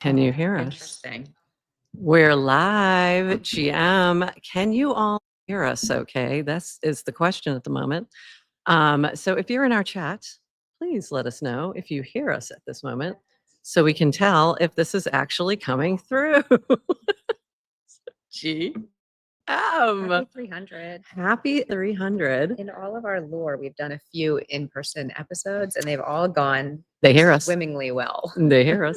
Can you hear us? Interesting. We're live. GM, can you all hear us okay? This is the question at the moment. So if you're in our chat, please let us know if you hear us at this moment so we can tell if this is actually coming through. GM. Happy 300. Happy 300. In all of our lore, we've done a few in-person episodes, and they've all gone They hear us. swimmingly well. They hear us.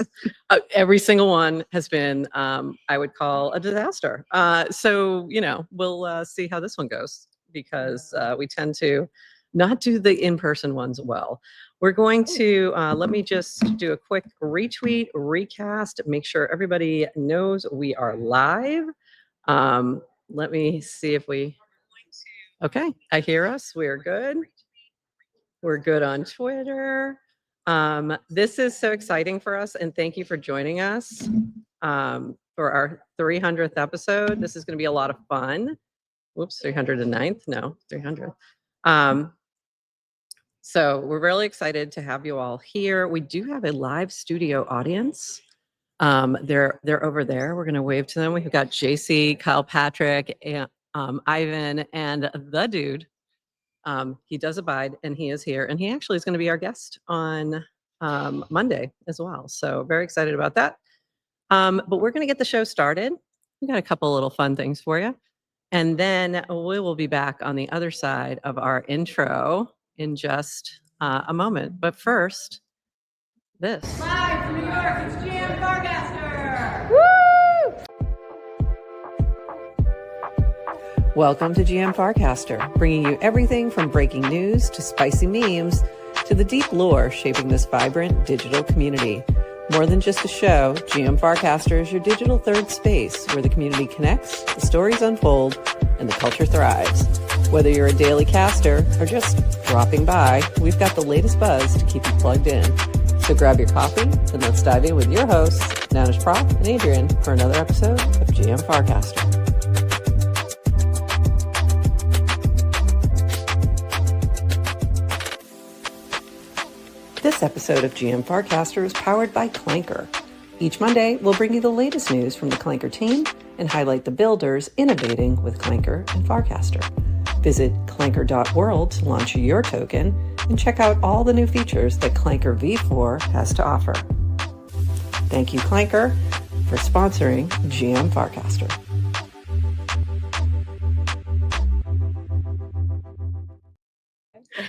Every single one has been, I would call a disaster. So, we'll see how this one goes because we tend to not do the in-person ones well. We're going to, let me just do a quick retweet, recast, make sure everybody knows we are live. Let me see if okay, I hear us. We're good. We're good on Twitter. This is so exciting for us, and thank you for joining us for our 300th episode. This is going to be a lot of fun. Whoops, 309th? No, 300th. So we're really excited to have you all here. We do have a live studio audience. They're over there. We're going to wave to them. We've got JC, Kyle Patrick, and Ivan, and the dude. He does abide, and he is here, and he actually is going to be our guest on Monday as well. So very excited about that. But we're going to get the show started. We got a couple little fun things for you, and then we will be back on the other side of our intro in just a moment. But first, this. Live from New York, it's GM Farcaster! Woo! Welcome to GM Farcaster, bringing you everything from breaking news to spicy memes to the deep lore shaping this vibrant digital community. More than just a show, GM Farcaster is your digital third space where the community connects, the stories unfold, and the culture thrives. Whether you're a daily caster or just dropping by, we've got the latest buzz to keep you plugged in. So grab your coffee and let's dive in with your hosts, Nanish Prof and Adrian, for another episode of GM Farcaster. This episode of GM Farcaster is powered by Clanker. Each Monday, we'll bring you the latest news from the Clanker team and highlight the builders innovating with Clanker and Farcaster. Visit clanker.world to launch your token and check out all the new features that Clanker V4 has to offer. Thank you, Clanker, for sponsoring GM Farcaster.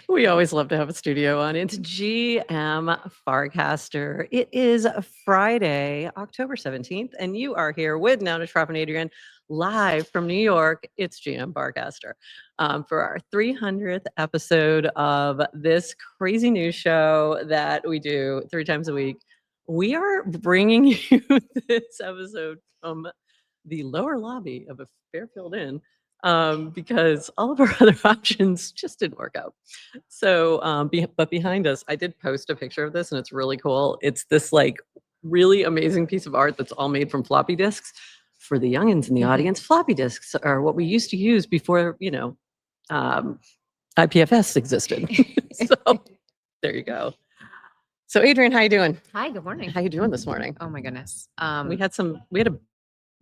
We always love to have a studio on. It's GM Farcaster. It is Friday, October 17th, and you are here with Nanish Prof and Adrian live from New York. It's GM Farcaster for our 300th episode of this crazy news show that we do 3 times a week. We are bringing you this episode from the lower lobby of a Fairfield Inn because all of our other options just didn't work out. So, but behind us, I did post a picture of this, and it's really cool. It's this like really amazing piece of art that's all made from floppy disks. For the youngins in the audience, floppy disks are what we used to use before, IPFS existed. So there you go. So Adrian, how you doing? Hi, good morning. How you doing this morning? Oh my goodness.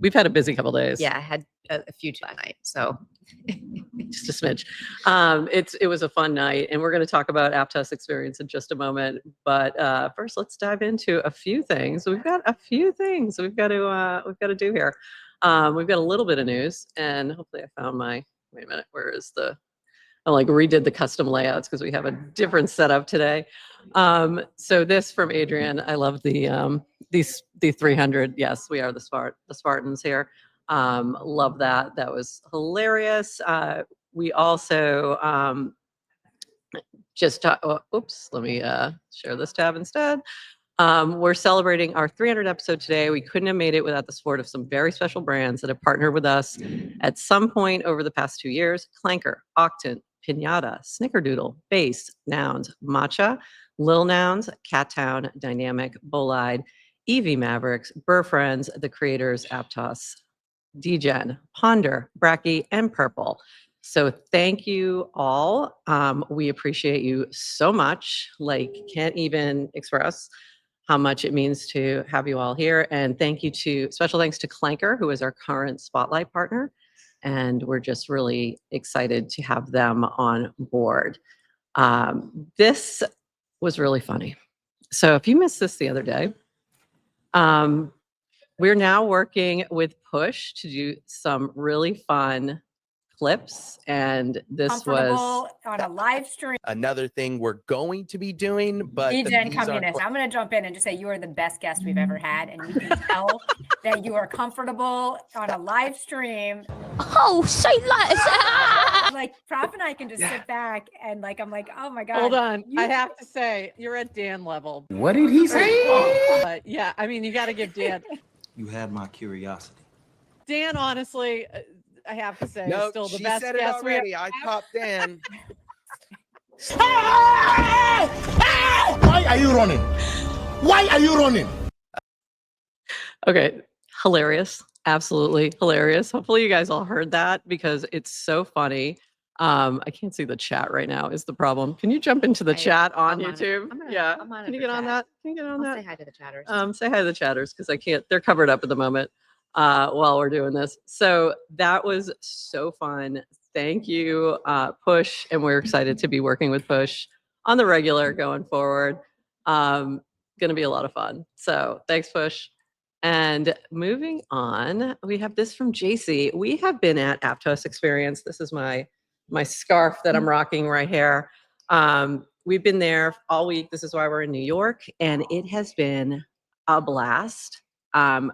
We've had a busy couple days. Yeah, I had a few tonight, so just a smidge. It was a fun night, and we're going to talk about Aptos experience in just a moment. But first, let's dive into a few things. We've got a few things we've got to do here. We've got a little bit of news, and hopefully, I found my. Wait a minute, where is the? I redid the custom layouts because we have a different setup today. So this from Adrian. I love the 300. Yes, we are the Spartans here. Love that. That was hilarious. We also oops, let me share this tab instead. We're celebrating our 300 episode today. We couldn't have made it without the support of some very special brands that have partnered with us at some point over the past 2 years. Clanker, Octant, Pinata, Snickerdoodle, Base, Nouns, Matcha, Lil Nouns, Cattown, Dynamic, Bolide, EV Mavericks, Burr Friends, The Creators, Aptos, Degen, Ponder, Bracky, and Purple. So thank you all. We appreciate you so much. Can't even express. how much it means to have you all here. And special thanks to Clanker, who is our current Spotlight partner. And we're just really excited to have them on board. This was really funny. So if you missed this the other day, we're now working with Push to do some really fun clips, and this was Comfortable on a live stream. Another thing we're going to be doing, but the Agent bees aren't communist. quite- I'm going to jump in and just say you are the best guest we've ever had, and you can tell that you are comfortable on a live stream. Oh, say that. Like Prof and I can just sit back and like I'm like, oh my god. Hold on. you- I have to say, you're at Dan level. What did he say? But yeah, I mean, you got to give Dan. You had my curiosity. Dan, honestly, I have to say, is No, still the she best said it guest we have. already. I popped in. Why are you running? Why are you running? Okay, hilarious. Absolutely hilarious. Hopefully you guys all heard that because it's so funny. I can't see the chat right now is the problem. Can you jump into the chat on I'm on it. YouTube? I'm gonna- Yeah. I'm on it Can you for get on chat. that? Can you get on I'll that? say hi to the chatters. Say hi to the chatters because I can't. They're covered up at the moment while we're doing this. So that was so fun. Thank you, Push, and we're excited to be working with Push on the regular going forward. Going to be a lot of fun. So thanks, Push. And moving on, we have this from JC. We have been at Aptos Experience. This is my scarf that I'm rocking right here. We've been there all week. This is why we're in New York, and it has been a blast.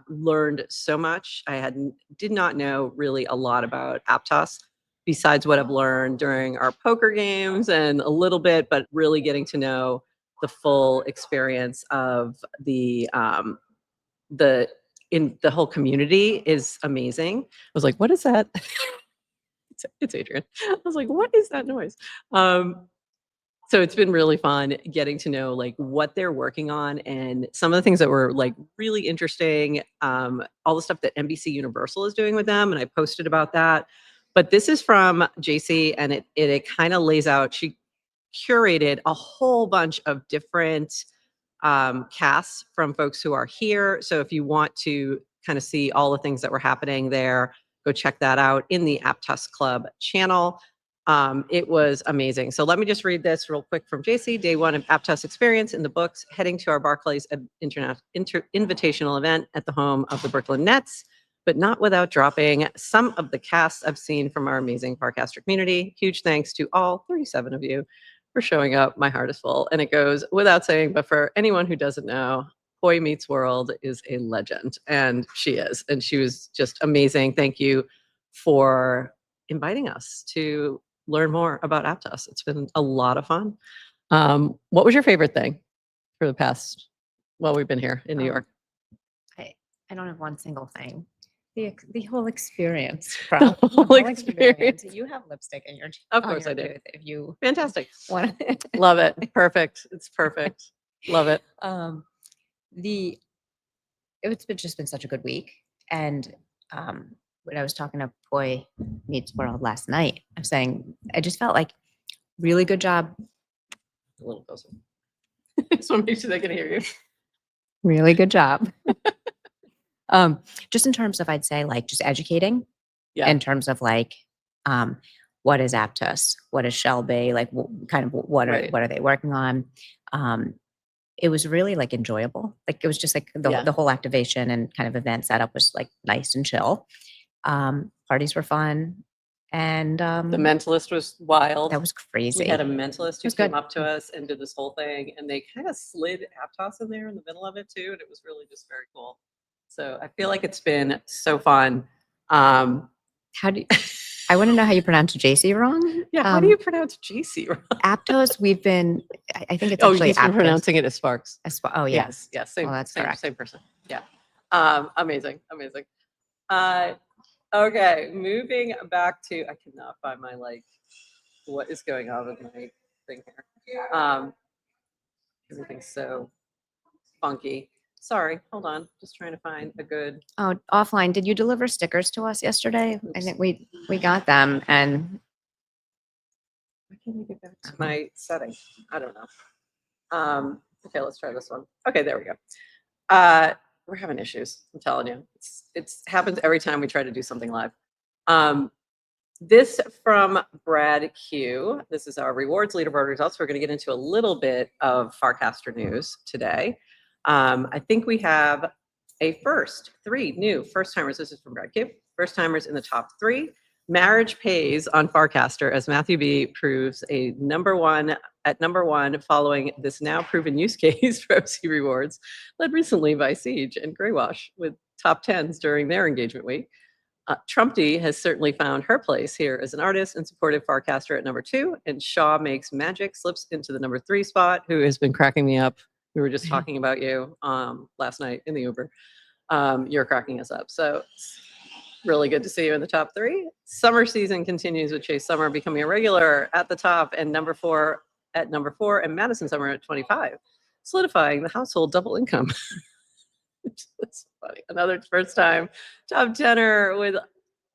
Learned so much. Did not know really a lot about Aptos besides what I've learned during our poker games and a little bit, but really getting to know the full experience of the whole community is amazing. I was like, what is that? It's Adrian. I was like, what is that noise? So it's been really fun getting to know like what they're working on and some of the things that were like really interesting. All the stuff that NBC Universal is doing with them, and I posted about that. But this is from JC, and it kind of lays out. She curated a whole bunch of different casts from folks who are here. So if you want to kind of see all the things that were happening there, go check that out in the Aptos Club channel. It was amazing. So let me just read this real quick from JC. Day one of Aptos Experience in the books, heading to our Barclays invitational event at the home of the Brooklyn Nets, but not without dropping some of the casts I've seen from our amazing Farcaster community. Huge thanks to all 37 of you for showing up. My heart is full. And it goes without saying, but for anyone who doesn't know, Boy Meets World is a legend, and she is. And she was just amazing. Thank you for inviting us to learn more about Aptos. It's been a lot of fun. What was your favorite thing for the past, while we've been here in New York? I don't have one single thing. The whole experience. The Prof. whole experience. You have lipstick in your Of on course your I do. booth if you Fantastic. want. Love it. Perfect. It's perfect. Love it. Just been such a good week, and when I was talking to Boy Meets World last night, I'm saying I just felt like really good job, A little closer. Just want to make sure they can hear you. really good job. Just in terms of, I'd say like just educating, Yeah. in terms of like, what is Aptos, what is Shelby, like what Right. are they working on? It was really like enjoyable. Like it was just like Yeah. the whole activation and kind of event setup was like nice and chill. Parties were fun, and The Mentalist was wild. that was crazy. We had a mentalist who was came good. up to us and did this whole thing, and they kind of slid Aptos in there in the middle of it too, and it was really just very cool. So I feel like it's been so fun. How do you, I want to know how you pronounce JC wrong? Yeah, how do you pronounce JC? Aptos? We've been. I think it's Oh, actually he's been Aptos. pronouncing it as Sparks. Oh yeah. Yes, yes, same, Oh, that's same, correct. same person. Yeah, amazing, amazing. Okay, moving back to, I cannot find my what is going on with my thing here. Everything's so funky. Sorry, hold on. Just trying to find a good. Oh, offline. Did you deliver stickers to us yesterday? I Oops. think we got them, and Why can't I get back to my setting? I don't know. Okay, let's try this one. Okay, there we go. We're having issues. I'm telling you, it's happens every time we try to do something live. This from Brad Q. This is our rewards leaderboard results. We're going to get into a little bit of Farcaster news today. I think we have three new first timers. This is from Brad Q. First timers in the top 3. Marriage pays on Farcaster as Matthew B proves a number one following this now proven use case for MC rewards, led recently by Siege and Greywash with top 10s during their engagement week. Trumpty has certainly found her place here as an artist and supported Farcaster at number 2, and Shaw Makes Magic slips into the number 3 spot, who has been cracking me up. We were just talking about you last night in the Uber. You're cracking us up. So it's really good to see you in the top 3. Summer season continues with Chase Summer becoming a regular at the top and number 4, and Madison Summer at 25, solidifying the household double income. That's funny. Another first time top 10er with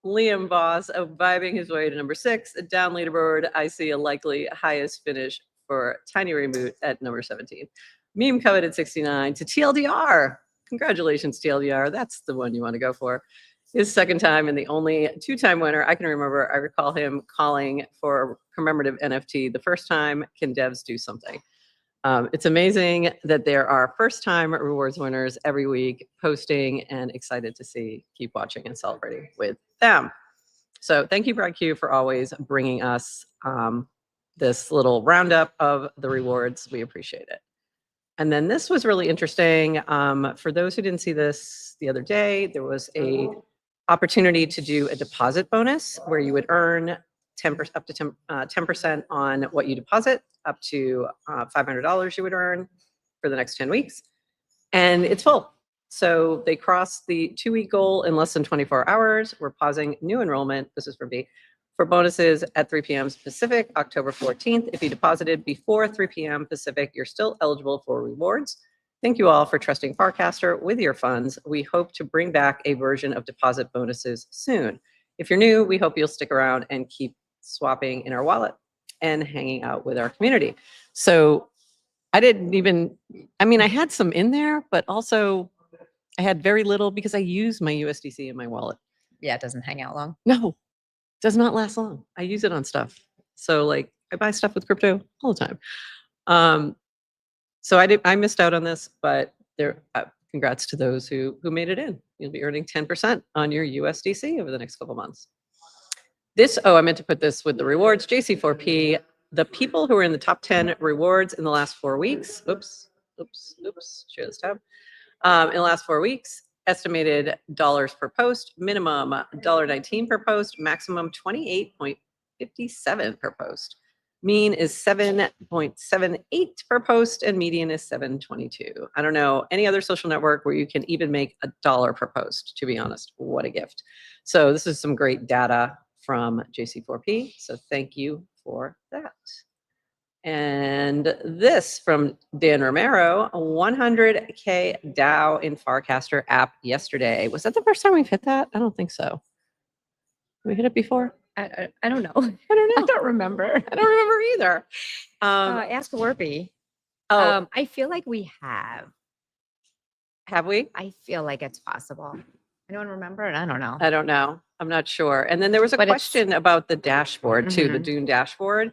Liam Boss vibing his way to number 6. Down leaderboard, I see a likely highest finish for Tiny Reboot at number 17. Meme coveted 69 to TLDR. Congratulations, TLDR. That's the one you want to go for. His second time and the only 2-time winner I can remember. I recall him calling for a commemorative NFT the first time. Can devs do something? It's amazing that there are first-time rewards winners every week posting, and excited to keep watching and celebrating with them. So thank you, Brad Q, for always bringing us this little roundup of the rewards. We appreciate it. And then this was really interesting. For those who didn't see this the other day, there was a opportunity to do a deposit bonus where you would earn 10% up to 10% on what you deposit, up to $500 you would earn for the next 10 weeks. And it's full. So they crossed the 2-week goal in less than 24 hours. We're pausing new enrollment. This is from B for bonuses at 3 p.m. Pacific, October 14th. If you deposited before 3 p.m. Pacific, you're still eligible for rewards. Thank you all for trusting Farcaster with your funds. We hope to bring back a version of deposit bonuses soon. If you're new, we hope you'll stick around and keep swapping in our wallet and hanging out with our community. So I had some in there, but also I had very little because I use my USDC in my wallet. Yeah, it doesn't hang out long. No, does not last long. I use it on stuff. So I buy stuff with crypto all the time. So I missed out on this, but congrats to those who made it in. You'll be earning 10% on your USDC over the next couple months. I meant to put this with the rewards. JC4P, the people who are in the top 10 rewards in the last 4 weeks. Oops. Share this tab. In the last 4 weeks, estimated dollars per post, minimum $1.19 per post, maximum 28.57 per post. Mean is 7.78 per post, and median is 7.22. I don't know any other social network where you can even make $1 per post, to be honest. What a gift. So this is some great data from JC4P. So thank you for that. And this from Dan Romero, 100K DAO in Farcaster app yesterday. Was that the first time we've hit that? I don't think so. Have we hit it before? I don't know. I don't know. I don't remember. I don't remember either. Ask Warpy. I feel like we have. Have we? I feel like it's possible. Anyone remember it? I don't know. I don't know. I'm not sure. And then there was a question about the dashboard too, the Dune dashboard,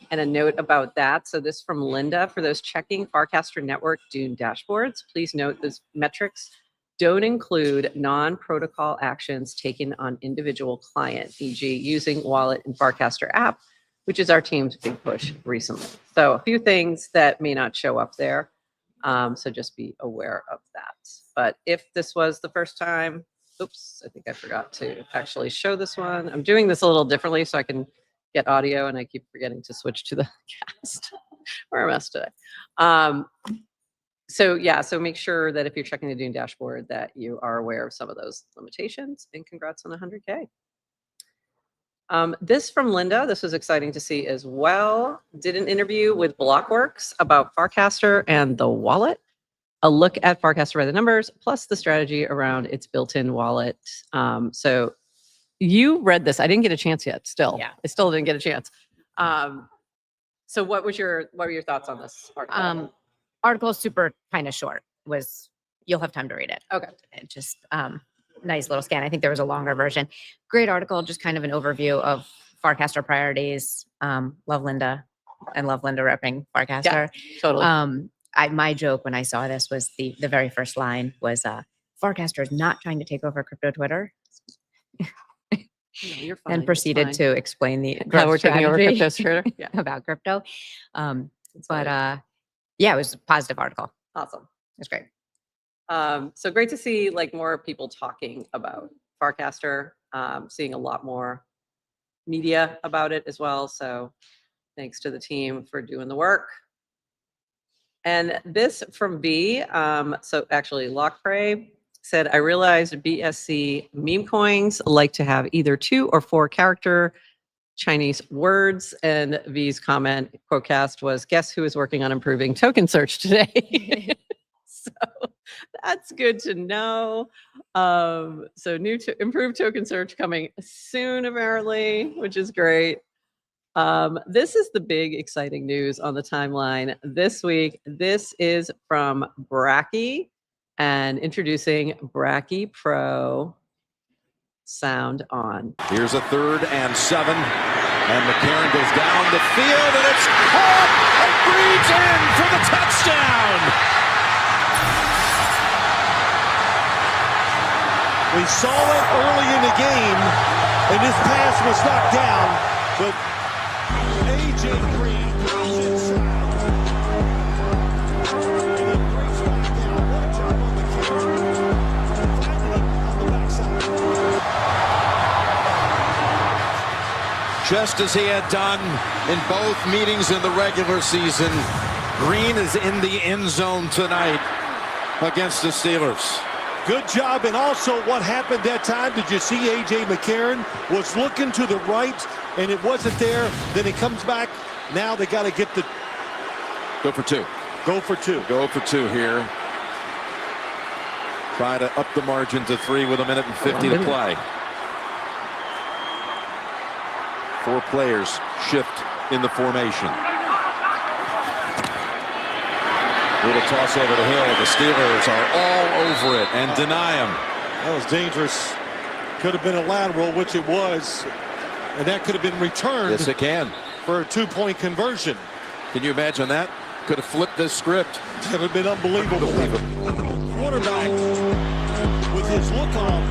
and a note about that. So this from Linda, for those checking Farcaster Network Dune dashboards, please note those metrics don't include non-protocol actions taken on individual client, e.g. using wallet and Farcaster app, which is our team's big push recently. So a few things that may not show up there. So just be aware of that. But if this was the first time, oops, I think I forgot to actually show this one. I'm doing this a little differently so I can get audio, and I keep forgetting to switch to the cast. We're a mess today. So make sure that if you're checking the Dune dashboard that you are aware of some of those limitations, and congrats on 100K. This from Linda, this was exciting to see as well. Did an interview with Blockworks about Farcaster and the wallet. A look at Farcaster by the numbers, plus the strategy around its built-in wallet. So you read this. I didn't get a chance yet. Still, Yeah. I still didn't get a chance. So what were your thoughts on this article? article is super kind of short. You'll have time to read it. Okay. It just nice little scan. I think there was a longer version. Great article, just kind of an overview of Farcaster priorities. Love Linda and love Linda repping Farcaster. Totally. My joke when I saw this was the very first line was Farcaster is not trying to take over crypto Twitter. No, you're fine. And It's proceeded fine. to explain the How growth we're taking over strategy crypto Twitter. Yeah. about crypto. But right. yeah, it was a positive article. Awesome. It's great. So great to see like more people talking about Farcaster, seeing a lot more media about it as well. So thanks to the team for doing the work. And this from B, so actually Lockprey said, I realized BSC meme coins like to have either 2 or 4 character Chinese words. And V's comment, quotecast was, guess who is working on improving token search today? So that's good to know. So improved token search coming soon, apparently, which is great. This is the big exciting news on the timeline this week. This is from Bracky and introducing Bracky Pro. Sound on. Here's a 3rd and 7. And McCarron goes down the field and it's caught and Breed's in for the touchdown. We saw it early in the game, and this pass was knocked down, but A.J. Green goes inside. And he breaks back down. What a job on the carry. Finally on the backside. Just as he had done in both meetings in the regular season, Green is in the end zone tonight against the Steelers. Good job, and also what happened that time, did you see A.J. McCarron was looking to the right, and it wasn't there, then he comes back, now they got to get the... Go for 2. Go for 2. Go for 2 here. Try to up the margin to 3 with 1:50 to play. 4 players shift in the formation. Little toss over the hill. The Steelers are all over it and deny him. That was dangerous. Could have been a lateral, which it was, and that could have been returned. Yes, it can. For a 2-point conversion. Can you imagine that? Could have flipped this script. That would have been unbelievable. Quarterback with his look on.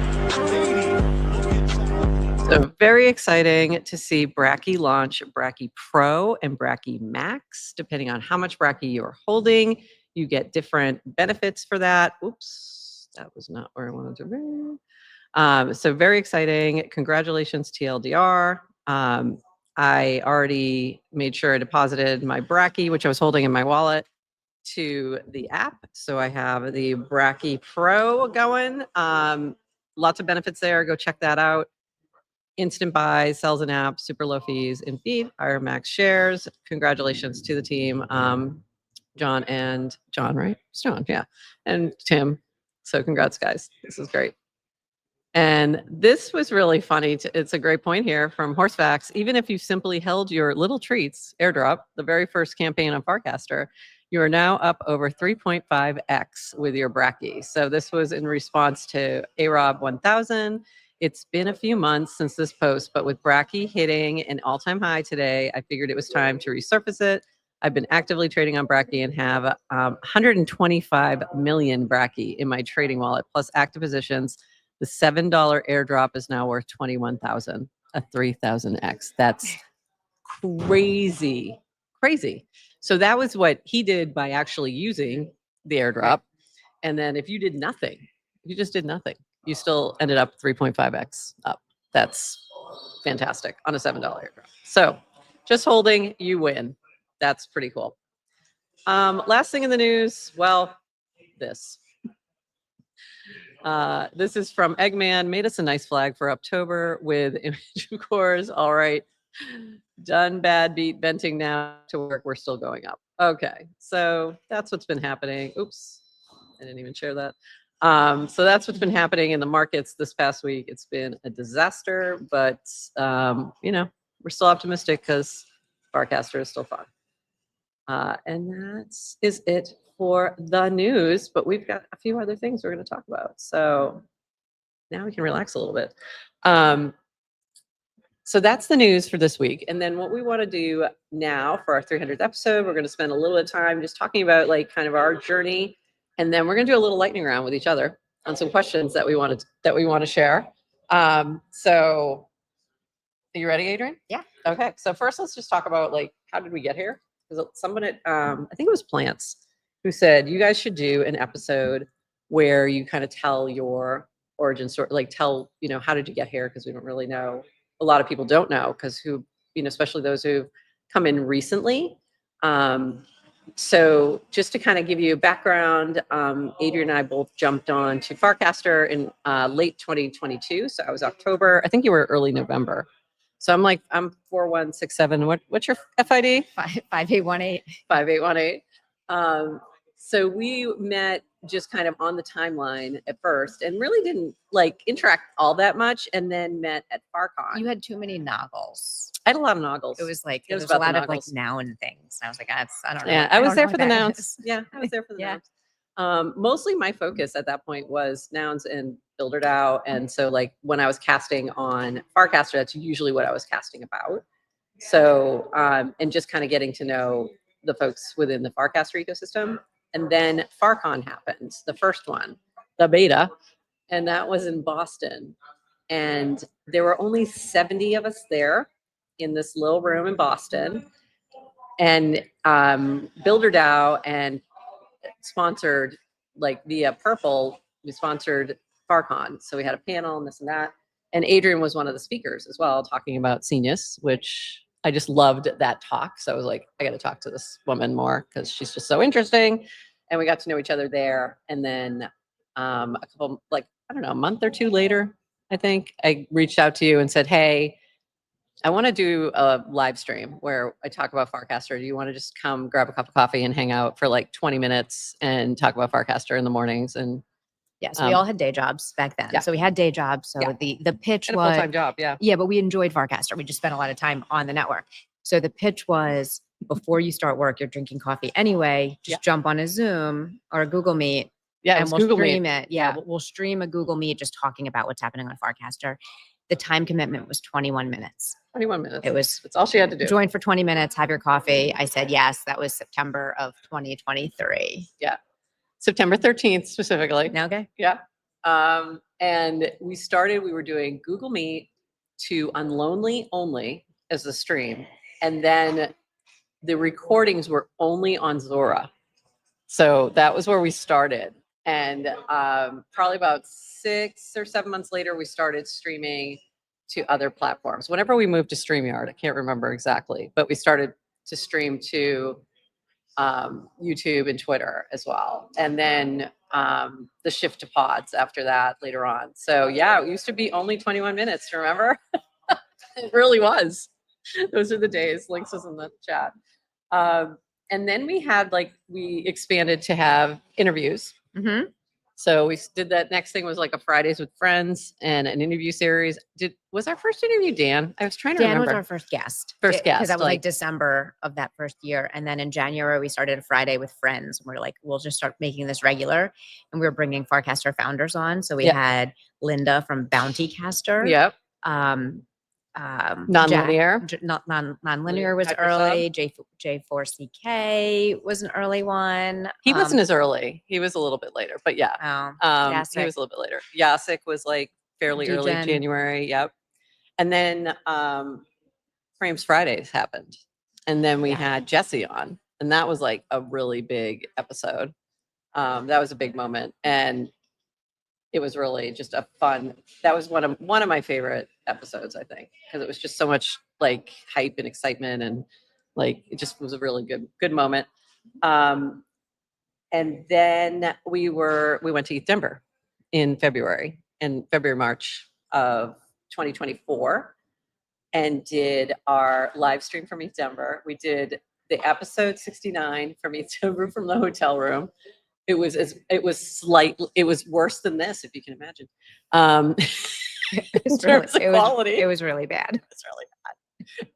Look inside. So very exciting to see Bracky launch Bracky Pro and Bracky Max. Depending on how much Bracky you are holding, you get different benefits for that. Oops, that was not where I wanted to be. So very exciting. Congratulations, TLDR. I already made sure I deposited my Bracky, which I was holding in my wallet, to the app. So I have the Bracky Pro going. Lots of benefits there. Go check that out. Instant buys, sells an app, super low fees in feed, higher max shares. Congratulations to the team. John, right? It's John, yeah. And Tim. So congrats, guys. This is great. And this was really funny. It's a great point here from Horsefacts. Even if you simply held your little treats airdrop, the very first campaign on Farcaster, you are now up over 3.5x with your Bracky. So this was in response to AROB 1000. It's been a few months since this post, but with Bracky hitting an all-time high today, I figured it was time to resurface it. I've been actively trading on Bracky and have 125 million Bracky in my trading wallet, plus active positions. The $7 airdrop is now worth 21,000, a 3,000x. That's crazy, crazy. So that was what he did by actually using the airdrop. And then if you did nothing, you just did nothing, you still ended up 3.5x up. That's fantastic on a $7 airdrop. So just holding, you win. That's pretty cool. Last thing in the news, well, this. This is from Eggman. Made us a nice flag for October with image cores. All right. Done bad beat venting now to work. We're still going up. Okay. So that's what's been happening. Oops. I didn't even share that. So that's what's been happening in the markets this past week. It's been a disaster, but you know, we're still optimistic because Farcaster is still fun. And that is it for the news, but we've got a few other things we're going to talk about. So now we can relax a little bit. So that's the news for this week. And then what we want to do now for our 300th episode, we're going to spend a little bit of time just talking about like kind of our journey. And then we're going to do a little lightning round with each other on some questions that we want to share. So are you ready, Adrian? Yeah. Okay. So first, let's just talk about like, how did we get here? Because someone at, I think it was Plants, who said, you guys should do an episode where you kind of tell your origin story, like tell, how did you get here? Because we don't really know. A lot of people don't know because especially those who've come in recently. So just to kind of give you a background, Adrian and I both jumped on to Farcaster in late 2022. So I was October. I think you were early November. So I'm 4167. What's your FID? 5818. 5818. So we met just kind of on the timeline at first and really didn't like interact all that much, and then met at FarCon. You had too many noggles. I had a lot of noggles. It was like, It was there was a about the lot of like noggles. noun things. I was like, I don't know. Yeah, I was don't there know for what the that nouns. is. Yeah, I was there for the Yeah. nouns. Mostly my focus at that point was nouns and BuilderDAO. And so like when I was casting on Farcaster, that's usually what I was casting about. So, and just kind of getting to know the folks within the Farcaster ecosystem. And then FarCon happened, the first one, the beta, and that was in Boston. And there were only 70 of us there in this little room in Boston. And BuilderDAO and sponsored, like via Purple, we sponsored FarCon. So we had a panel and this and that. And Adrian was one of the speakers as well, talking about Senius, which I just loved that talk. So I was like, I got to talk to this woman more because she's just so interesting. And we got to know each other there. And then a couple, like, I don't know, a month or two later, I think I reached out to you and said, hey, I want to do a live stream where I talk about Farcaster. Do you want to just come grab a cup of coffee and hang out for like 20 minutes and talk about Farcaster in the mornings? And Yes, we all had day jobs back then. Yeah. So we had day jobs. So Yeah. the pitch and a was full-time job. Yeah. Yeah, but we enjoyed Farcaster. We just spent a lot of time on the network. So the pitch was, before you start work, you're drinking coffee anyway. Just jump on a Zoom or a Google Meet. Yeah. And we'll Google stream Meet. it. Yeah, we'll stream a Google Meet just talking about what's happening on Farcaster. The time commitment was 21 minutes. 21 minutes. It was That's all she had to do. Join for 20 minutes, have your coffee. I said yes. That was September of 2023. Yeah. September 13th specifically. Okay. Yeah. And we were doing Google Meet to Unlonely only as the stream. And then the recordings were only on Zora. So that was where we started. And probably about 6 or 7 months later, we started streaming to other platforms. Whenever we moved to StreamYard, I can't remember exactly, but we started to stream to YouTube and Twitter as well. And then the shift to pods after that later on. So yeah, it used to be only 21 minutes, remember? It really was. Those are the days. Links was in the chat. And then we expanded to have interviews. Mm-hmm. So we did that. Next thing was like a Fridays with Friends and an interview series. Was our first interview Dan? I was trying to remember. Dan was our first guest. First guest, Because that was like December of that first year. And then in January, we started a Friday with Friends. And we're like, we'll just start making this regular. And we were bringing Farcaster founders on. So we had Linda from Bounty Caster. Yep. Nonlinear. Nonlinear was Hyper early. J4CK was an early one. He wasn't as early. He was a little bit later, but yeah. He Yasik. was a little bit later. Yasik was like fairly early Degen. January. Yep. And then Frames Fridays happened. And then we had Jesse on. And that was like a really big episode. That was a big moment. And it was really just a fun, that was one of my favorite episodes, I think, because it was just so much like hype and excitement, and like it just was a really good moment. And then we went to East Denver in March of 2024, and did our live stream from East Denver. We did the episode 69 from East Denver from the hotel room. It was worse than this, if you can imagine. Quality. It was really bad. It's really bad.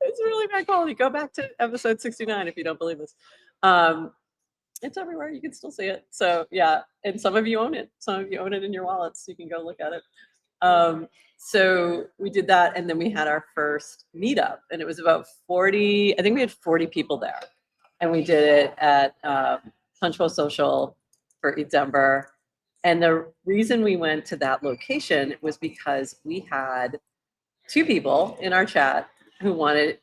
It's really bad quality. Go back to episode 69 if you don't believe this. It's everywhere. You can still see it. So yeah, and some of you own it. Some of you own it in your wallets. You can go look at it. So we did that, and then we had our first meetup, and it was about 40. I think we had 40 people there, and we did it at Punchbowl Social for December. And the reason we went to that location was because we had 2 people in our chat who wanted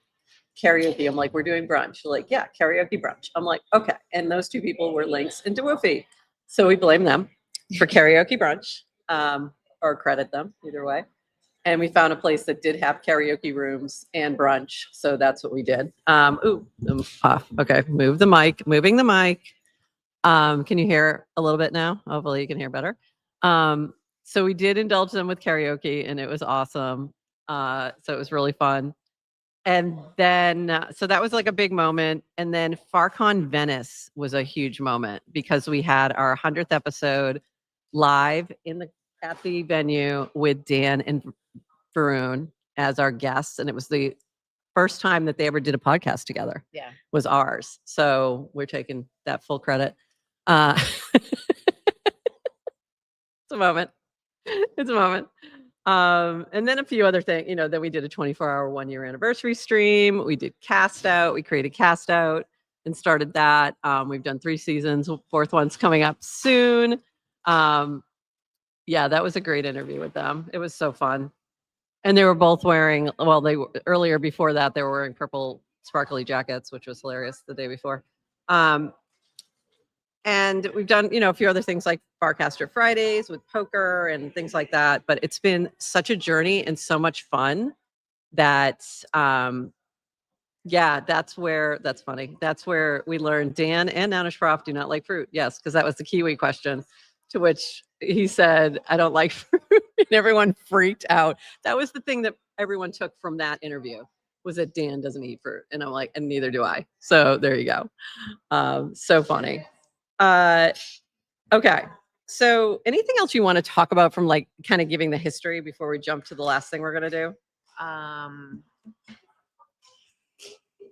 karaoke. I'm like, we're doing brunch. They're like, yeah, karaoke brunch. I'm like, okay. And those 2 people were Lynx and Woofy. So we blame them for karaoke brunch, or credit them either way. And we found a place that did have karaoke rooms and brunch. So that's what we did. Off. Okay. Moving the mic. Can you hear a little bit now? Hopefully you can hear better. So we did indulge them with karaoke, and it was awesome. So it was really fun. And then, so that was like a big moment. And then FarCon Venice was a huge moment because we had our 100th episode live at the venue with Dan and Varun as our guests. And it was the first time that they ever did a podcast together. Yeah. Was ours. So we're taking that full credit. It's a moment. It's a moment. And then a few other things, then we did a 24-hour 1-year anniversary stream. We did Cast Out. We created Cast Out and started that. We've done 3 seasons. 4th one's coming up soon. Yeah, that was a great interview with them. It was so fun. And they were both wearing, earlier before that, they were wearing purple sparkly jackets, which was hilarious the day before. And we've done, a few other things like Farcaster Fridays with poker and things like that. But it's been such a journey and so much fun that, that's funny. That's where we learned Dan and Nanish Prof do not like fruit. Yes, because that was the Kiwi question, to which he said, I don't like fruit. And everyone freaked out. That was the thing that everyone took from that interview, was that Dan doesn't eat fruit. And I'm like, and neither do I. So there you go. So funny. Okay. So anything else you want to talk about from like kind of giving the history before we jump to the last thing we're going to do?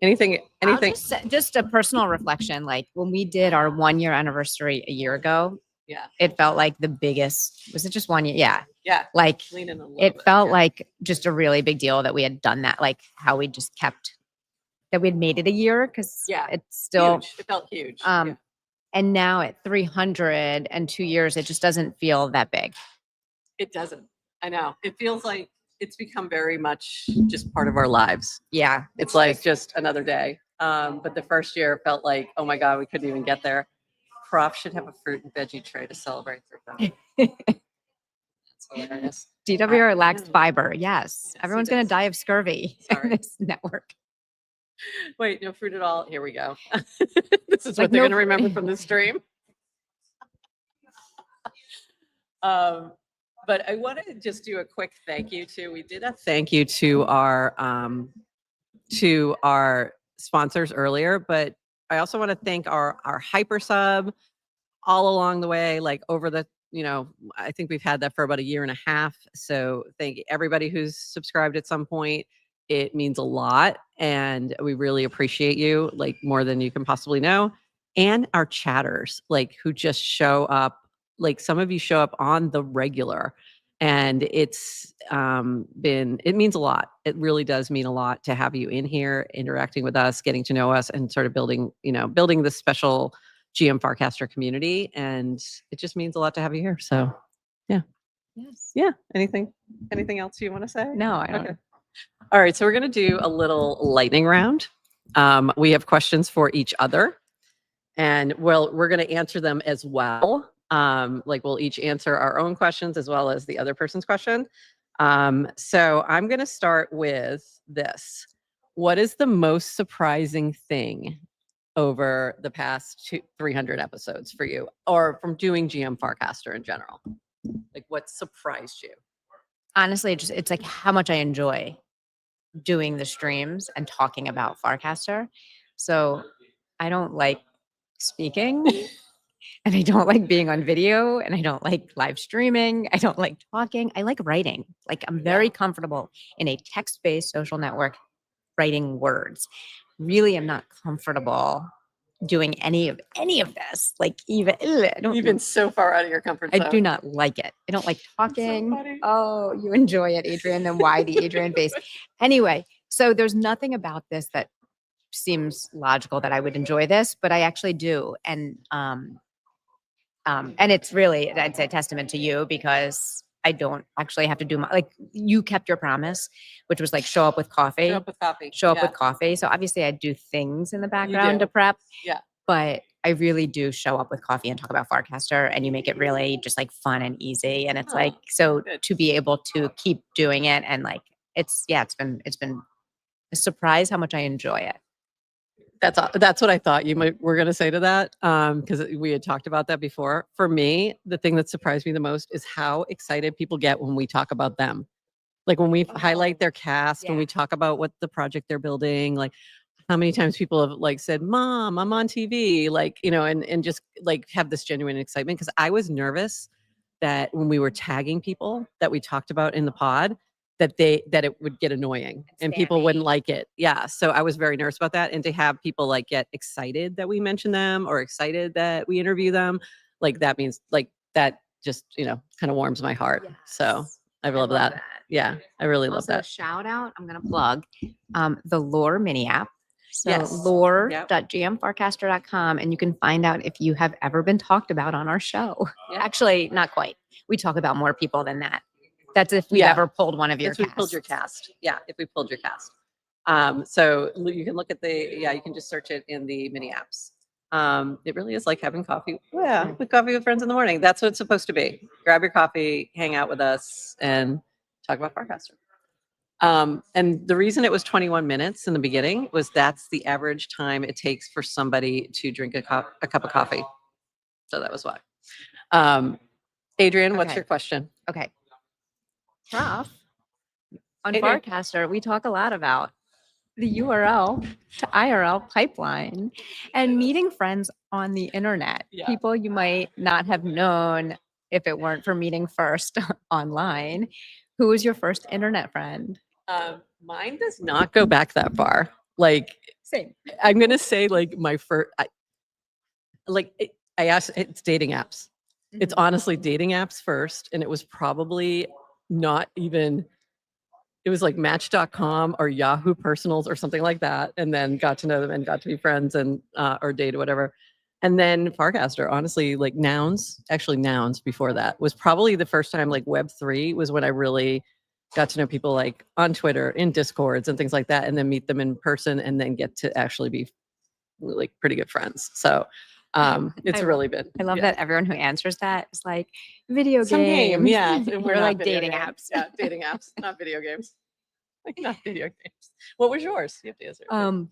Anything? I'll just a personal reflection. Like when we did our 1-year anniversary a year ago, Yeah. it felt like the biggest, was it just 1 year? Yeah. Yeah. Like Lean in a little it bit, felt yeah. like just a really big deal that we had done that, like how we just kept, that we had made it a year. Cause Yeah. it's still, Huge. It felt huge. and now at 300 and 2 years, it just doesn't feel that big. It doesn't. I know. It feels like it's become very much just part of our lives. Yeah. It's like just another day. But the first year felt like, oh my God, we couldn't even get there. Prof should have a fruit and veggie tray to celebrate for them. That's hilarious. DWR lacks know. fiber. Yes. Yes, Everyone's he going to does. die of scurvy Sorry. in this network. Wait, no fruit at all. Here we go. This is Like what they're no going to remember from the stream. But I want to just do a quick thank you to. We did a thank you to our sponsors earlier, but I also want to thank our hyper sub all along the way, like over the, I think we've had that for about 1.5 years. So thank everybody who's subscribed at some point. It means a lot, and we really appreciate you, like more than you can possibly know. And our chatters, like who just show up, like some of you show up on the regular, and it's it means a lot. It really does mean a lot to have you in here, interacting with us, getting to know us, and sort of building this special GM Farcaster community. And it just means a lot to have you here. So yeah. Yes. Yeah. Anything else you want to say? No, I don't. Okay. All right. So we're going to do a little lightning round. We have questions for each other, and we're going to answer them as well. Like we'll each answer our own questions as well as the other person's question. So I'm going to start with this. What is the most surprising thing over the past 300 episodes for you, or from doing GM Farcaster in general? Like what surprised you? Honestly, it's like how much I enjoy doing the streams and talking about Farcaster. So I don't like speaking and I don't like being on video and I don't like live streaming. I don't like talking. I like writing. Like I'm very comfortable in a text-based social network writing words. Really am not comfortable doing any of this. Like even I don't You've been so far out of your comfort I zone. do not like it. I don't like talking. funny. Oh, you enjoy it, Adrian. Then why the Adrian face? Anyway, so there's nothing about this that seems logical that I would enjoy this, but I actually do. And it's really, I'd say, a testament to you because I don't actually have to do like you kept your promise, which was like show up with coffee. Show up with coffee. Show up Yeah. with coffee. So obviously I do things in the background to prep. Yeah. But I really do show up with coffee and talk about Farcaster, and you make it really just like fun and easy. And it's like, so good. to be able to keep doing it and like, it's been a surprise how much I enjoy it. That's what I thought you were going to say to that, because we had talked about that before. For me, the thing that surprised me the most is how excited people get when we talk about them. Like when we highlight their cast, when we talk about what the project they're building, like how many times people have like said, "Mom, I'm on TV," like, you know, and just like have this genuine excitement. Because I was nervous that when we were tagging people that we talked about in the pod, that it would get annoying and people wouldn't like it. Yeah. So I was very nervous about that. And to have people like get excited that we mention them or excited that we interview them, like that means like that just, you know, kind of warms my heart. So I love that. Yeah. I really love Also, that. shout out, I'm going to plug the Lore mini app. So Yes. lore.gmfarcaster.com, and you can find out if you have ever been talked about on our show. Yeah. Actually, not quite. We talk about more people than that. That's if we've Yeah. ever pulled one of your If we pulled your casts. cast. Yeah. If we pulled your cast. So you can look at you can just search it in the mini apps. It really is like having coffee. Yeah. With coffee with friends in the morning. That's what it's supposed to be. Grab your coffee, hang out with us and talk about Farcaster. And the reason it was 21 minutes in the beginning was that's the average time it takes for somebody to drink a cup of coffee. So that was why. Adrian, what's Okay. your question? Okay. Prof, on Adrian. Farcaster, we talk a lot about the URL to IRL pipeline and meeting friends on the internet. Yeah. People you might not have known if it weren't for meeting first online. Who was your first internet friend? Mine does not go back that far. Like, Same. I'm gonna say like my first. I asked. It's dating apps. It's honestly dating apps first, and it was probably not even. It was like Match.com or Yahoo Personals or something like that, and then got to know them and got to be friends and or date or whatever. And then Farcaster, honestly, like Nouns before that was probably the first time like Web3 was when I really got to know people like on Twitter, in Discords and things like that, and then meet them in person and then get to actually be like pretty good friends. So it's really been. I love that everyone who answers that is like video Some game, games. yeah. And We're not like video dating games. apps. Yeah, dating apps, not video games. Like not video games. What was yours? You have to answer.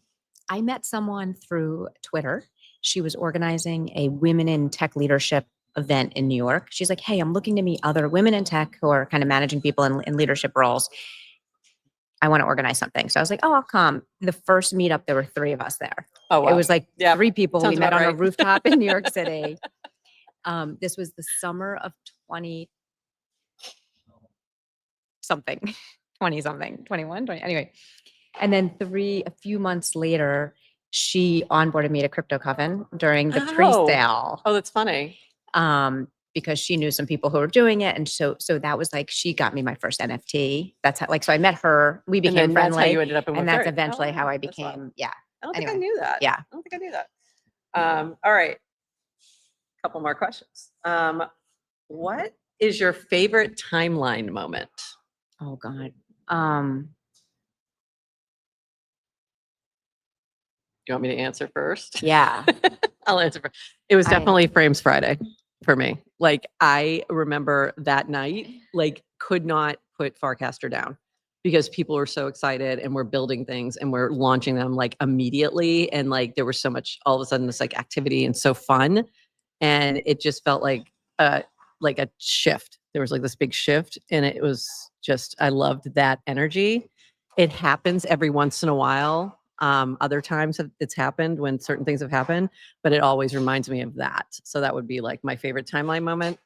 I met someone through Twitter. She was organizing a women in tech leadership event in New York. She's like, "Hey, I'm looking to meet other women in tech who are kind of managing people in leadership roles. I want to organize something." So I was like, "Oh, I'll come." The first meetup, there were 3 of us there. Oh, wow. It was like Yeah. 3 people. Sounds We met about on a right. rooftop in New York City. This was the summer of 20 something, 20 something, 21, 20. Anyway. And then a few months later, she onboarded me to Crypto Coven during the pre-sale. Oh, that's funny. Because she knew some people who were doing it. And so that was like, she got me my first NFT. That's how, like, so I met her, we And became then friendly. that's how you ended up in and Web3. that's eventually Oh, how I that's wild. became, yeah. I don't think I Anyway, knew that. yeah. I don't think I knew that. All right. Couple more questions. What is your favorite timeline moment? Oh God. You want me to answer first? Yeah. I'll answer first. It was I- definitely Frames Friday for me. Like I remember that night, like could not put Farcaster down because people were so excited and we're building things and we're launching them like immediately. And like there was so much all of a sudden this like activity and so fun. And it just felt like a shift. There was like this big shift and it was just, I loved that energy. It happens every once in a while. Other times it's happened when certain things have happened, but it always reminds me of that. So that would be like my favorite timeline moment.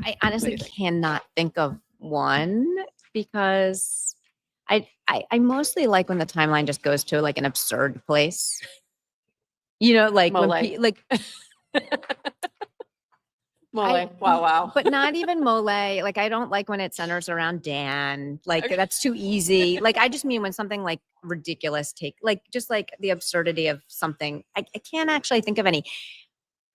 I honestly cannot think of one because I mostly like when the timeline just goes to like an absurd place. You know, like when Mole. like Mole. Wow. but not even Mole. Like I don't like when it centers around Dan. Like Okay. that's too easy. Like I just mean when something like ridiculous like just like the absurdity of something. I can't actually think of any.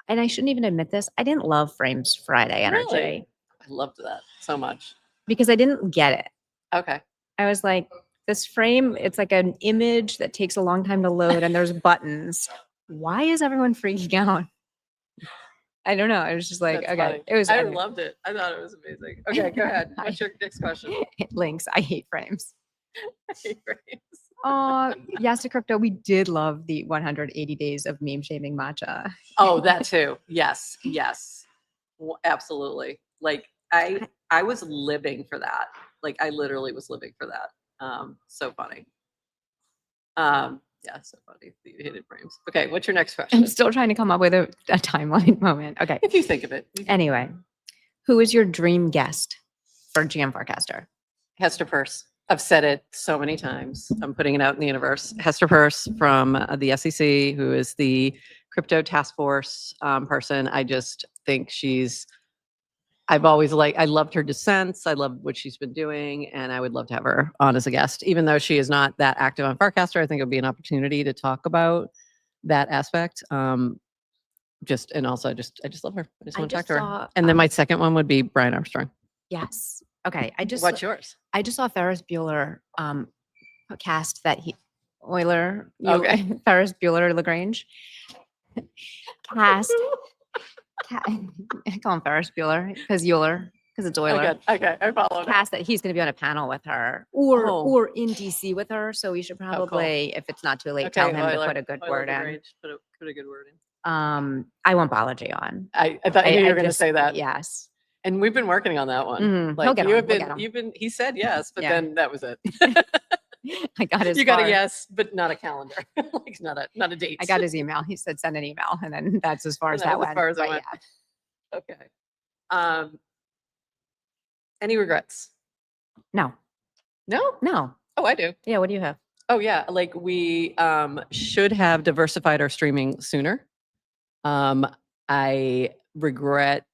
And I shouldn't even admit this. I didn't love Frames Friday energy Really? I loved that so much. because I didn't get it. Okay. I was like, this frame, it's like an image that takes a long time to load and there's buttons. Why is everyone freaking out? I don't know. I was just like, That's okay. funny. It was I loved it. I thought it was amazing. Okay, go ahead. I- What's your next question? links. I hate frames. Frames. Oh, yes, to crypto. We did love the 180 days of meme shaming matcha. Oh, that too. Yes. Absolutely. Like I was living for that. Like I literally was living for that. So funny. Yeah, so funny. The hidden frames. Okay, what's your next question? I'm still trying to come up with a timeline moment. Okay. If you think of it. Anyway, who is your dream guest for GM Farcaster? Hester Peirce. I've said it so many times. I'm putting it out in the universe. Hester Peirce from the SEC, who is the crypto task force person. I just think I've always I loved her dissents. I love what she's been doing, and I would love to have her on as a guest. Even though she is not that active on Farcaster, I think it would be an opportunity to talk about that aspect. And also I just love her. I just want to talk to her. saw, And then my second one would be Brian Armstrong. yes. Okay. What's yours? I just saw Ferris Bueller cast that Okay. Ferris Bueller Lagrange cast. I call him Ferris Bueller because it's Euler. Okay, I follow that. Cast that he's going to be on a panel with her or in DC with her. So we should cool. probably, if it's not too late, tell him to put a good word in. Put a good word in. I want Balaji on. I thought you were going to just- say that. Yes. And we've been working on that one. Mhm. Like He'll get you on, have we'll get been, him. he said yes, but Yeah. then that was it. I got his. You got a far. yes, but not a calendar. Like not a date. I got his email. He said send an email, and then that's as far And as that that was went. as far as it but went. yeah. Okay. Any regrets? No. No. Oh, I do. Yeah. What do you have? Oh yeah, like we should have diversified our streaming sooner. I regret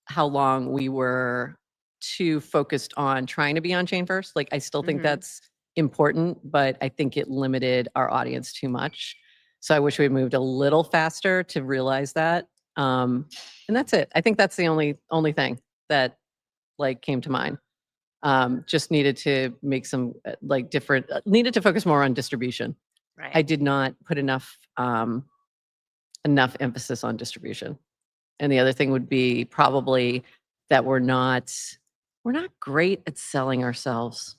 how long we were too focused on trying to be on chain first. Like I still think Mhm. that's important, but I think it limited our audience too much. So I wish we had moved a little faster to realize that. And that's it. I think that's the only thing that like came to mind. Just needed to make some needed to focus more on distribution. Right. I did not put enough emphasis on distribution. And the other thing would be probably that we're not great at selling ourselves.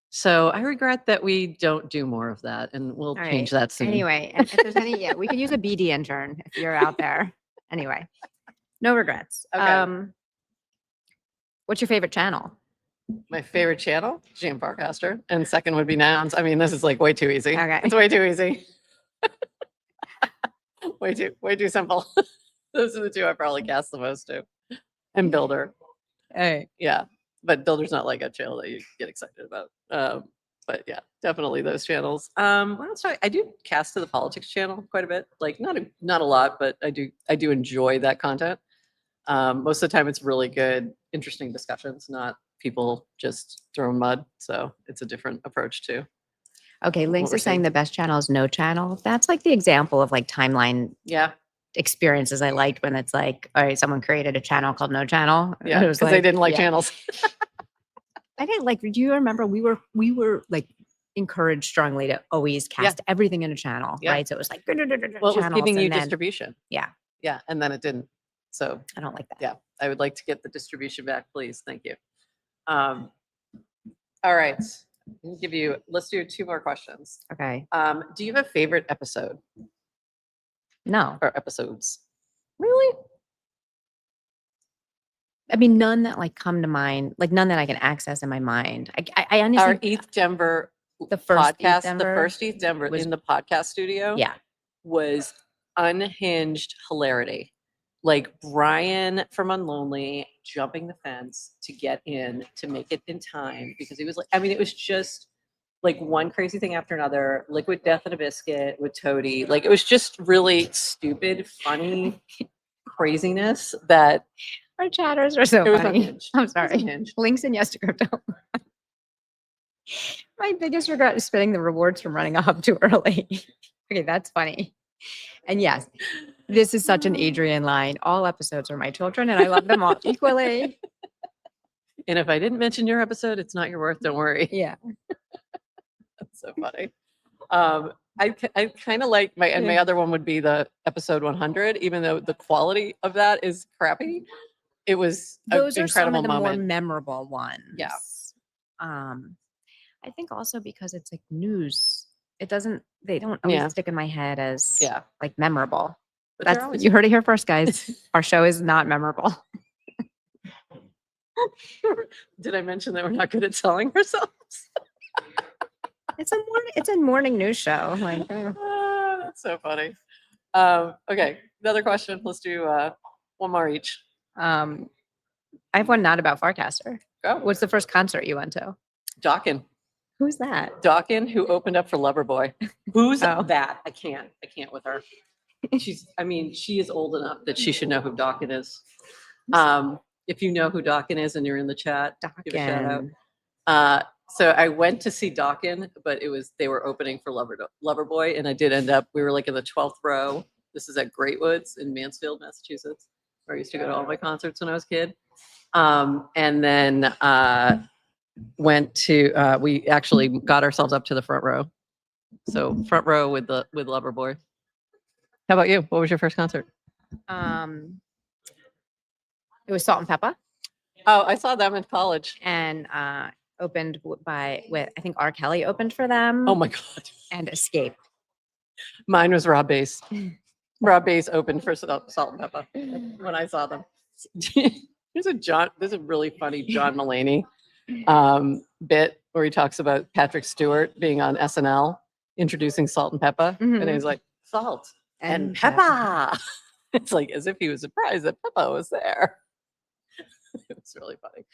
So I regret that we don't do more of that, and we'll All change right. that soon. Anyway, if there's any, we could use a BD intern if you're out there. Anyway, no regrets. Okay. What's your favorite channel? My favorite channel, GM Farcaster, and second would be Nouns. I mean, this is like way too easy. Okay. It's way too easy. way too simple. Those are the two I probably cast the most to. And Builder. Hey. Yeah. But Builder's not like a channel that you get excited about. But yeah, definitely those channels. What else I do cast to the politics channel quite a bit. Like not a lot, but I do enjoy that content. Most of the time it's really good, interesting discussions, not people just throwing mud. So it's a different approach too. Okay, Links we're is saying seeing. the best channel is no channel. That's like the example of like timeline Yeah. experiences I liked when it's like, all right, someone created a channel called No Channel. Yeah. It was Because they didn't like yeah. channels. I didn't like. Do you remember we were like encouraged strongly to always cast everything in a channel, Yeah. right? So it was like Well, it was channels, giving you and then- distribution. Yeah, Yeah. And then it didn't. So I don't like that. yeah, I would like to get the distribution back, please. Thank you. All right. Let's do 2 more questions. Okay. Do you have a favorite episode No, or episodes? Really? I mean none that like come to mind. Like none that I can access in my mind. I honestly Our ETH Denver the first podcast, ETH Denver the first ETH Denver was- in the podcast studio yeah. was unhinged hilarity. Like Brian from Unlonely jumping the fence to get in to make it in time because he was like, I mean, it was just like one crazy thing after another. Liquid Death and a Biscuit with Toady. Like it was just really stupid, funny craziness that Our chatters are so it was funny. unhinged. I'm It was sorry. unhinged. Links in yes to crypto. My biggest regret is spending the rewards from running a hub too early. Okay, that's funny. And yes, this is such an Adrian line. All episodes are my children, and I love them all equally. And if I didn't mention your episode, it's not your worth. Don't worry. Yeah. That's so funny. I kind of like my other one would be the episode 100, even though the quality of that is crappy. It was Those an are some incredible of the more moment. memorable ones. Yeah. I think also because it's like news. They don't always Yeah. stick in my head as Yeah. like memorable. But they're That's always you heard it here first, guys. Our show is not memorable. Did I mention that we're not good at selling ourselves? It's a morning news show. Like That's so funny. Okay, another question. Let's do one more each. I have one not about Farcaster. Go. What's the first concert you went to? Dawkin? Who's that? Dawkin, who opened up for Loverboy. Who's Oh. that? I can't with her. She is old enough that she should know who Dawkin is. If you know who Dawkin is and you're in the chat, give a shout out. So I went to see Dawkin, but they were opening for Loverboy, and I did end up. We were like in the 12th row. This is at Great Woods in Mansfield, Massachusetts, where I used to go to all my concerts when I was a kid. And then went to. We actually got ourselves up to the front row. So front row with Loverboy. How about you? What was your first concert? It was Salt and Pepper, Oh, I saw them in college. and opened with I think R. Kelly opened for them. Oh my God. And Escape. Mine was Rob Bass. Rob Bass opened for Salt and Pepper when I saw them. There's a really funny John Mulaney bit where he talks about Patrick Stewart being on SNL introducing Salt and Pepper, and he's like, salt and pepper. It's like as if he was surprised that Pepper was there. It was really funny.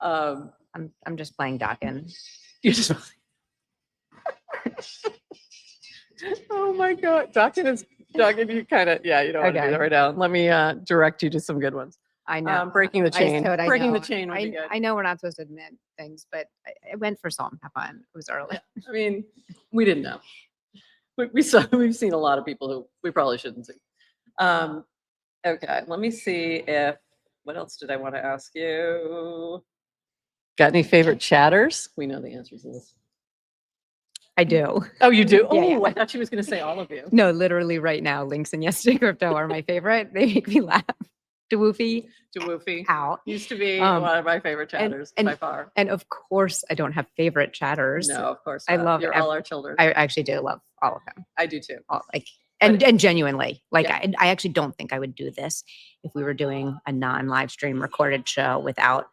I'm just playing Dawkin. You just oh my God. Dawkin, you kind of, you don't want to do Okay. that right now. Let me direct you to some good ones. I know. Breaking the chain. I Breaking the know. chain would be good. I know we're not supposed to admit things, but I went for Salt and Pepper, and it was early. I mean, we didn't know. We've seen a lot of people who we probably shouldn't see. Okay, let me see what else did I want to ask you? Got any favorite chatters? We know the answers to this. I do. Oh, you do? Oh, Yeah. I thought she was going to say all of you. No, literally right now, Links and Yes to Crypto are my favorite. They make me laugh. DeWoofy DeWoofy out. used to be Um, one of my favorite chatters and- by far. And of course, I don't have favorite chatters. No, of course I not. love You're all our children. I actually do love all of them. I do too. All, like But- and genuinely, like Yeah. I actually don't think I would do this if we were doing a non-live stream recorded show without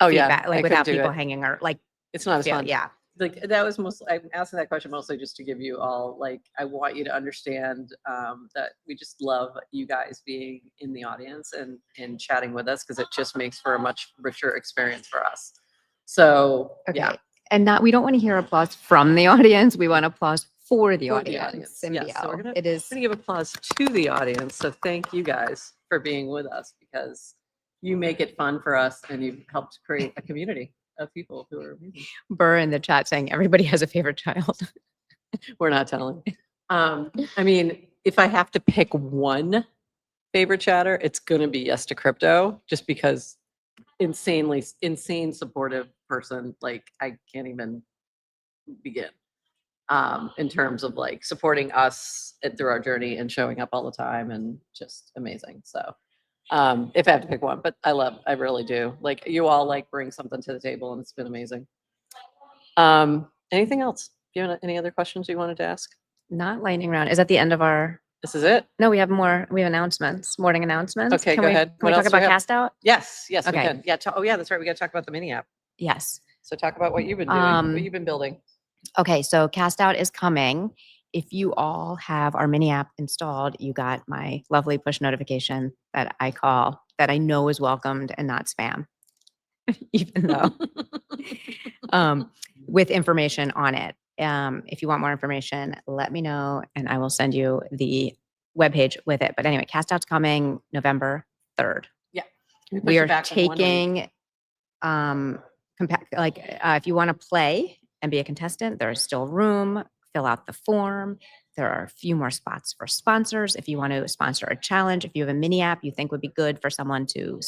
Oh yeah, feedback, I like couldn't without do people it. hanging or like It's not as feel, fun. yeah. Like that was I'm asking that question mostly just to give you all like I want you to understand that we just love you guys being in the audience and chatting with us because it just makes for a much richer experience for us. So Okay. yeah, And we don't want to hear applause from the audience. We want applause for the For the audience. audience. Yes, so we're Symbio. gonna- It is I'm gonna give applause to the audience. So thank you guys for being with us because you make it fun for us and you've helped create a community of people who are amazing. Burr in the chat saying everybody has a favorite child. We're not telling. I mean, if I have to pick one favorite chatter, it's gonna be Yes to Crypto, just because insane supportive person. Like I can't even begin in terms of like supporting us through our journey and showing up all the time and just amazing. So if I have to pick one, but I really do. Like you all like bring something to the table and it's been amazing. Anything else? Do you have any other questions you wanted to ask? Not lightning round. Is that the end of our? This is it. No, we have more. We have announcements. Morning announcements. Okay, Can go we, ahead. Can we What talk else do we about have? Cast Out? Yes, we Okay. can. Yeah. Oh yeah, that's right. We got to talk about the mini app. Yes. So talk about what you've been doing, what you've been building. Okay, so Cast Out is coming. If you all have our mini app installed, you got my lovely push notification that I know is welcomed and not spam. Even though with information on it. If you want more information, let me know and I will send you the webpage with it. But anyway, cast out's coming November 3rd. We are taking if you want to play and be a contestant, there is still room. Fill out the form. There are a few more spots for sponsors. If you want to sponsor a challenge, if you have a mini app you think would be good for someone to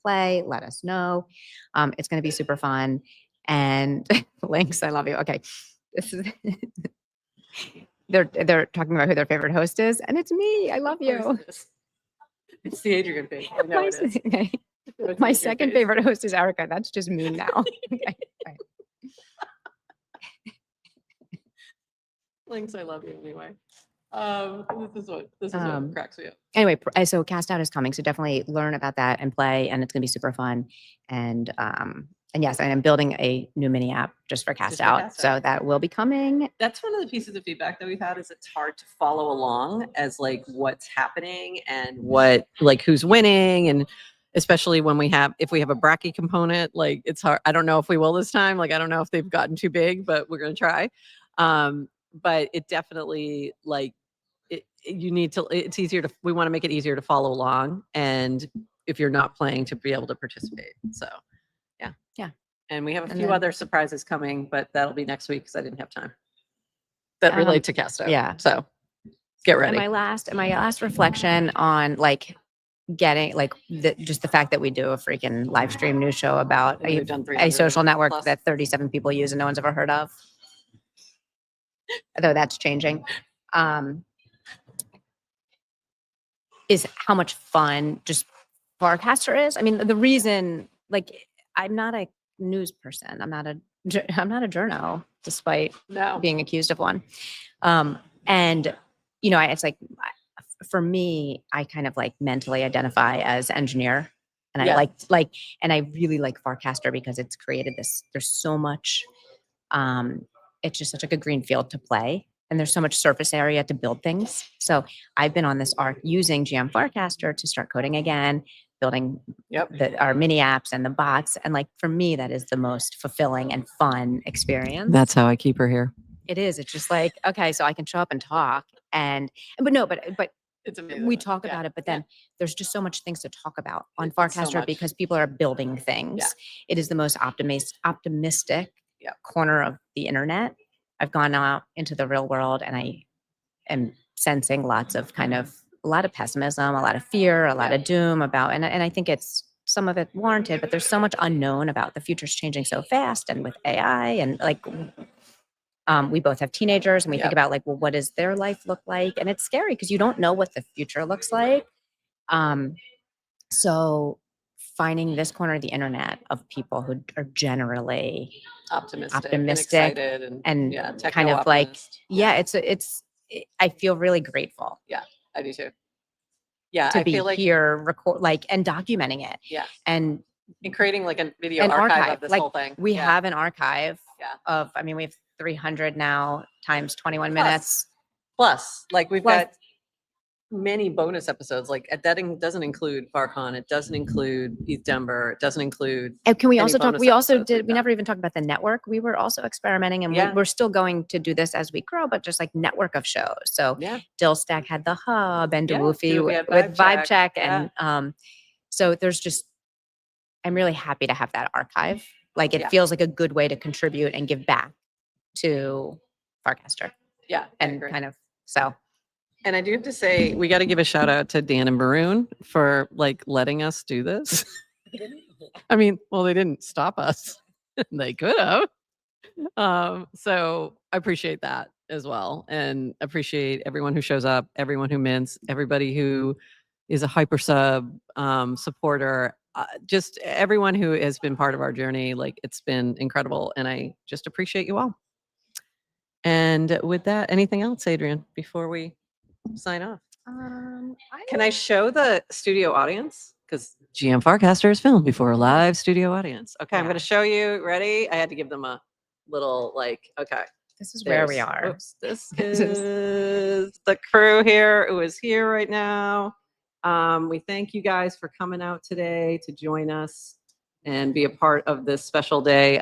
play, let us know. It's going to be super fun. And Lynx, I love you. Okay, this is they're talking about who their favorite host is, and it's me. I love you. It's the Adrian page. I know it is. Okay. It's My Adrian second page. favorite host is Erica. That's just me now. Okay. Right. Links, I love you anyway. This is what cracks me up. Anyway, so cast out is coming, so definitely learn about that and play, and it's gonna be super fun. And yes, I am building a new mini app just for cast Just for out, Cast so Out. that will be coming. That's one of the pieces of feedback that we've had is it's hard to follow along as like what's happening and what like who's winning, and especially when if we have a Bracky component, like it's hard. I don't know if we will this time. Like I don't know if they've gotten too big, but we're gonna try. But it definitely like it's easier to we want to make it easier to follow along, and if you're not playing to be able to participate. So Yeah. And we have a And few then- other surprises coming, but that'll be next week because I didn't have time. That relate to cast out. yeah. So get And ready. my last reflection on like getting like just the fact that we do a freaking live stream news show about And we've done a 300 social network plus. that 37 people use and no one's ever heard of. Though that's changing. Is how much fun just Farcaster is. I mean, the reason, like, I'm not a news person. I'm not a journo, despite No. being accused of one. And it's like for me, I kind of like mentally identify as engineer, and Yeah. I like, and I really like Farcaster because it's created this. There's so much. It's just such a good green field to play. And there's so much surface area to build things. So I've been on this arc using GM Farcaster to start coding again, building our mini apps and the bots. And like, for me, that is the most fulfilling and fun experience. That's how I keep her here. It is. It's just like, okay, so I can show up and talk but It's amazing. we talk about it, but then there's just so much things to talk about on Farcaster because people are building things. Yeah. It is the most optimistic corner of the internet. I've gone out into the real world and I am sensing a lot of pessimism, a lot of fear, a lot of doom and I think it's some of it warranted, but there's so much unknown about the future's changing so fast and with AI and like, we both have teenagers and we think about like, well, what does their life look like? And it's scary because you don't know what the future looks like. So finding this corner of the internet of people who are generally optimistic and excited and techno kind of like, optimist. I feel really grateful. Yeah, I do too. Yeah, To I be feel like here, and documenting it. Yeah. And creating like a video an archive of this like, whole thing. We have an archive Yeah. we have 300 now times 21 Plus. minutes. Plus, like we've Plus- got many bonus episodes. Like that doesn't include FarCon. It doesn't include East Denver. It doesn't include. And can we any also talk? bonus We also episodes we've we done. never even talked about the network. We were also experimenting, and Yeah. we're still going to do this as we grow, but just like network of shows. So Yeah. Dillstack had the hub, and Yeah, Dwoofy Dwoofy had with Vibe Vibe Check, Check, and so there's just. I'm really happy to have that archive. Like it feels like a good way to contribute and give back to Farcaster, Yeah, I and agree. kind of so. And I do have to say, we got to give a shout out to Dan and Maroon for like letting us do this. I mean, well, they didn't stop us. They could have. So I appreciate that as well. And appreciate everyone who shows up, everyone who mints, everybody who is a hyper sub supporter, just everyone who has been part of our journey. Like it's been incredible. And I just appreciate you all. And with that, anything else, Adrian, before we sign off? Can I show the studio audience? Because GM Farcaster is filmed before a live studio audience. Okay, I'm going to show you. Ready? I had to give them a little okay. This is where we are. Oops, this is the crew here who is here right now. We thank you guys for coming out today to join us and be a part of this special day.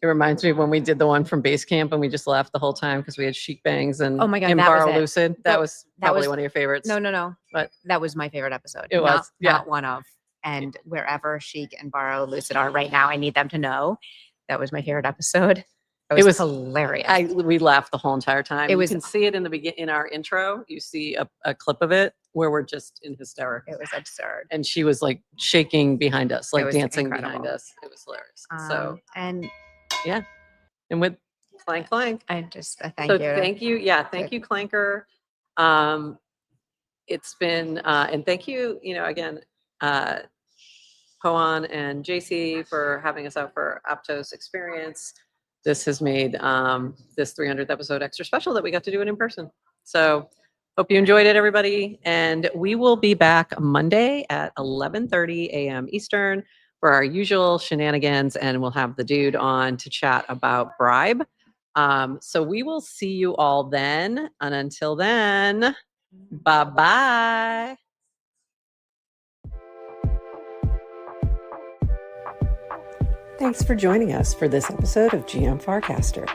It reminds me of when we did the one from base camp and we just laughed the whole time because we had chic bangs and Oh my God, that was Embaro it. Lucid. That That- was that probably was- one of your favorites. No. But That was my favorite episode. It was, yeah. Not one of. And wherever Chic and Borrow Lucid are right now, I need them to know that was my favorite episode. It was hilarious. we laughed the whole entire time. It You was- can see it in our intro. You see a clip of it where we're just in hysterics. It was absurd. And she was like shaking behind us, like was dancing behind incredible. us. It was hilarious. So, And and with clank clank. I just thank So you. thank you. Yeah, thank you, Clanker. It's been and thank you, again, Poan and JC for having us out for Aptos experience. This has made this 300th episode extra special that we got to do it in person. So hope you enjoyed it, everybody. And we will be back Monday at 11:30 a.m. Eastern for our usual shenanigans, and we'll have the dude on to chat about bribe. So we will see you all then. And until then, bye-bye. Thanks for joining us for this episode of GM Farcaster.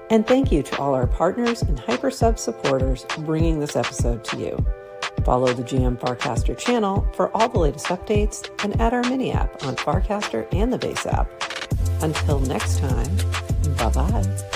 And thank you to all our partners and HyperSub supporters bringing this episode to you. Follow the GM Farcaster channel for all the latest updates and add our mini app on Farcaster and the base app. Until next time, bye-bye.